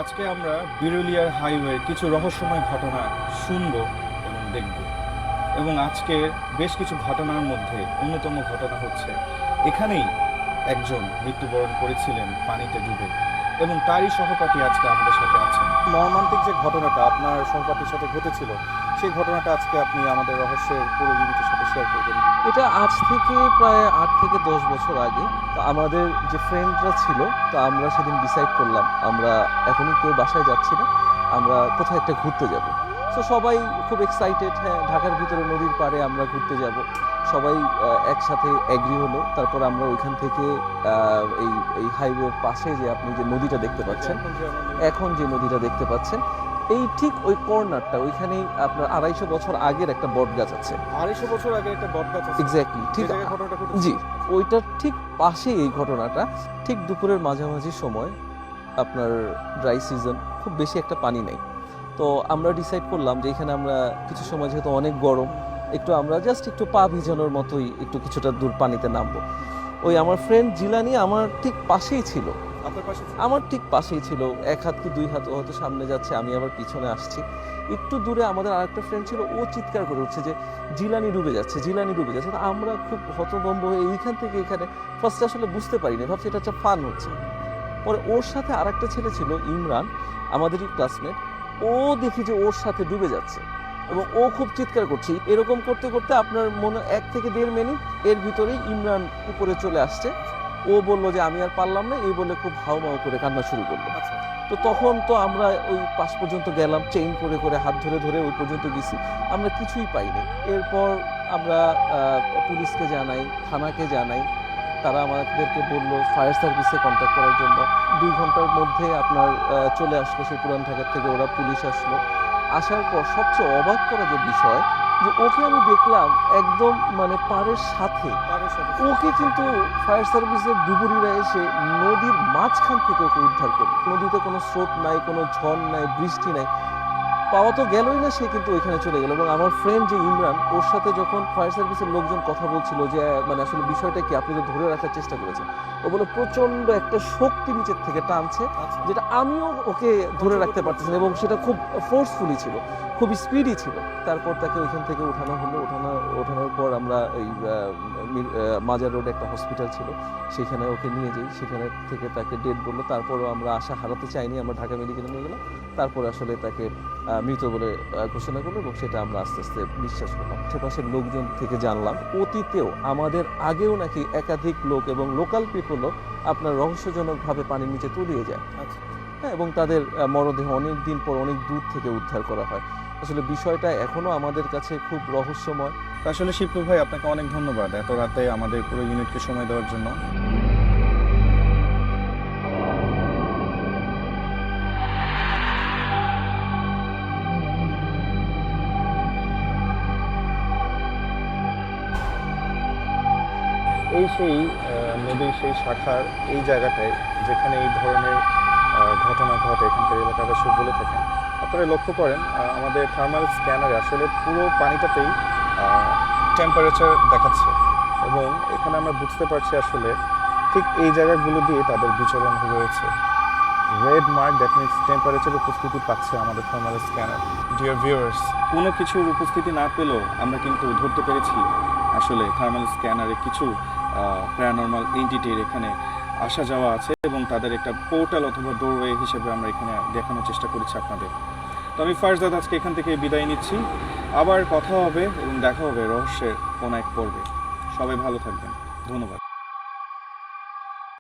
আজকে আমরা বিরুলিয়ার হাইওয়ের কিছু রহস্যময় ঘটনা শুনব এবং দেখব। এবং আজকে বেশ কিছু ঘটনার মধ্যে অন্যতম ঘটনা হচ্ছে এখানেই একজন মৃত্যুবরণ করেছিলেন পানিতে ডুবে, এবং তারই সহপাঠী আজকে আমাদের সাথে আছেন। মর্মান্তিক যে ঘটনাটা আপনার সহপাঠীর সাথে ঘটেছিল, সেই ঘটনাটা আজকে আপনি আমাদের রহস্যের পুরো ইউনিটের সাথে শেয়ার করবেন। এটা আজ থেকে প্রায় 8 থেকে 10 বছর আগে। তো আমাদের যে ফ্রেন্ডরা ছিল, তো আমরা সেদিন ডিসাইড করলাম আমরা এখনই কেউ বাসায় যাচ্ছি না, আমরা কোথাও একটা ঘুরতে যাব। তো সবাই খুব এক্সাইটেড, হ্যাঁ ঢাকার ভিতরে নদীর পাড়ে আমরা ঘুরতে যাব। সবাই একসাথে এগ্রি হলো। তারপর আমরা ওইখান থেকে এই এই হাইওয়ের পাশে যে আপনি যে নদীটা দেখতে পাচ্ছেন, এখন যে নদীটা দেখতে পাচ্ছেন, এই ঠিক ওই কর্নারটা, ওইখানেই আপনার 250 বছর আগের একটা বট গাছ আছে। 250 বছর আগে একটা বট গাছ আছে। এক্স্যাক্টলি, ঠিক ঘটনাটা ঘটেছে। জি, ওইটার ঠিক পাশে এই ঘটনাটা। ঠিক দুপুরের মাঝামাঝি সময়, আপনার ড্রাই সিজন, খুব বেশি একটা পানি নেই। তো আমরা ডিসাইড করলাম যে এখানে আমরা কিছু সময়, যেহেতু অনেক গরম, একটু আমরা জাস্ট একটু পা ভিজানোর মতোই একটু কিছুটা দূর পানিতে নামবো। ওই আমার ফ্রেন্ড জিলানি আমার ঠিক পাশেই ছিল, আমার ঠিক পাশেই ছিল। 1 হাত কি 2 হাত হয়তো সামনে যাচ্ছে, আমি আবার পিছনে আসছি। একটু দূরে আমাদের আরেকটা ফ্রেন্ড ছিল, ও চিৎকার করে উঠছে যে জিলানি ডুবে যাচ্ছে, জিলানি ডুবে যাচ্ছে। তো আমরা খুব হতভম্ব হয়ে এইখান থেকে এখানে ফার্স্টে আসলে বুঝতে পারিনি, ভাবছি এটা হচ্ছে ফান হচ্ছে। পরে ওর সাথে আরেকটা ছেলে ছিল, ইমরান, আমাদেরই ক্লাসমেট। ও দেখি যে ওর সাথে ডুবে যাচ্ছে এবং ও খুব চিৎকার করছে। এরকম করতে করতে আপনার মনে 1 থেকে 1.5 মিনিট এর ভিতরেই ইমরান উপরে চলে আসছে। ও বললো যে আমি আর পারলাম না, এই বলে খুব হাউমাউ করে কান্না শুরু করলো। তো তখন তো আমরা ওই পাশ পর্যন্ত গেলাম, চেইন করে করে হাত ধরে ধরে ওই পর্যন্ত গেছি, আমরা কিছুই পাইনি। এরপর আমরা পুলিশকে জানাই, থানাকে জানাই। তারা আমাদেরকে বললো ফায়ার সার্ভিসে কন্ট্যাক্ট করার জন্য। 2 ঘন্টার মধ্যে আপনার চলে আসলো সেই পুরান ঢাকার থেকে, ওরা পুলিশ আসলো। আসার পর সবচেয়ে অবাক করা যে বিষয়, যে ওকে আমি দেখলাম একদম মানে পাড়ের সাথে, ওকে কিন্তু ফায়ার সার্ভিসের ডুবুরিরা এসে নদীর মাঝখান থেকে ওকে উদ্ধার করলো। নদীতে কোনো স্রোত নাই, কোনো ঝড় নাই, বৃষ্টি নাই, পাওয়া তো গেলই না, সে কিন্তু ওইখানে চলে গেল। এবং আমার ফ্রেন্ড যে ইমরান, ওর সাথে যখন ফায়ার সার্ভিসের লোকজন কথা বলছিল যে মানে আসলে বিষয়টা কি, আপনি তো ধরে রাখার চেষ্টা করেছেন, ও বলে প্রচন্ড একটা শক্তি নিচের থেকে টানছে, যেটা আমিও ওকে ধরে রাখতে পারতেছি না, এবং সেটা খুব ফোর্সফুলি ছিল, খুব স্পিডি ছিল। তারপর তাকে ওইখান থেকে উঠানো হলো। ওঠানোর পর আমরা এই মাজার রোডে একটা হসপিটাল ছিল, সেখানে ওকে নিয়ে যাই। সেখানে থেকে তাকে ডেড বললো। তারপরও আমরা আশা হারাতে চাইনি, আমরা ঢাকা মেডিকেলে নিয়ে গেলাম। তারপর আসলে তাকে মৃত বলে ঘোষণা করলো, এবং সেটা আমরা আস্তে আস্তে বিশ্বাস করলাম। আশেপাশের লোকজন থেকে জানলাম অতীতেও আমাদের আগেও নাকি একাধিক লোক এবং লোকাল পিপলও আপনার রহস্যজনকভাবে পানির নিচে তলিয়ে যায়। হ্যাঁ, এবং তাদের মরদেহ অনেক দিন পর অনেক দূর থেকে উদ্ধার করা হয়। আসলে বিষয়টা এখনো আমাদের কাছে খুব রহস্যময়। আসলে শিবপুর ভাই, আপনাকে অনেক ধন্যবাদ এত রাতে আমাদের পুরো ইউনিটকে সময় দেওয়ার জন্য। এই সেই নদীর সেই শাখার এই জায়গাটায় যেখানে এই ধরনের ঘটনা ঘটে, এখানকার এলাকাবাসী বলে থাকেন। আপনারা লক্ষ্য করেন আমাদের থার্মাল স্ক্যানারে আসলে পুরো পানিটাতেই টেম্পারেচার দেখাচ্ছে, এবং এখানে আমরা বুঝতে পারছি আসলে ঠিক এই জায়গাগুলো দিয়ে তাদের বিচরণ রয়েছে। Red mark, that means temperature উপস্থিতি পাচ্ছে আমাদের থার্মাল স্ক্যানার। ডিয়ার ভিউয়ার্স, কোনো কিছুর উপস্থিতি না পেলেও আমরা কিন্তু ধরতে পেরেছি আসলে থার্মাল স্ক্যানারে কিছু প্যারানরমাল এন্টিটির এখানে আসা যাওয়া আছে, এবং তাদের একটা পোর্টাল অথবা ডোরওয়ে হিসেবে আমরা এখানে দেখানোর চেষ্টা করেছি আপনাদের। তো আমি ফারজাদ আজকে এখান থেকে বিদায় নিচ্ছি। আবার কথা হবে এবং দেখা হবে রহস্যের কোন এক পর্বে। সবাই ভালো থাকবেন, ধন্যবাদ।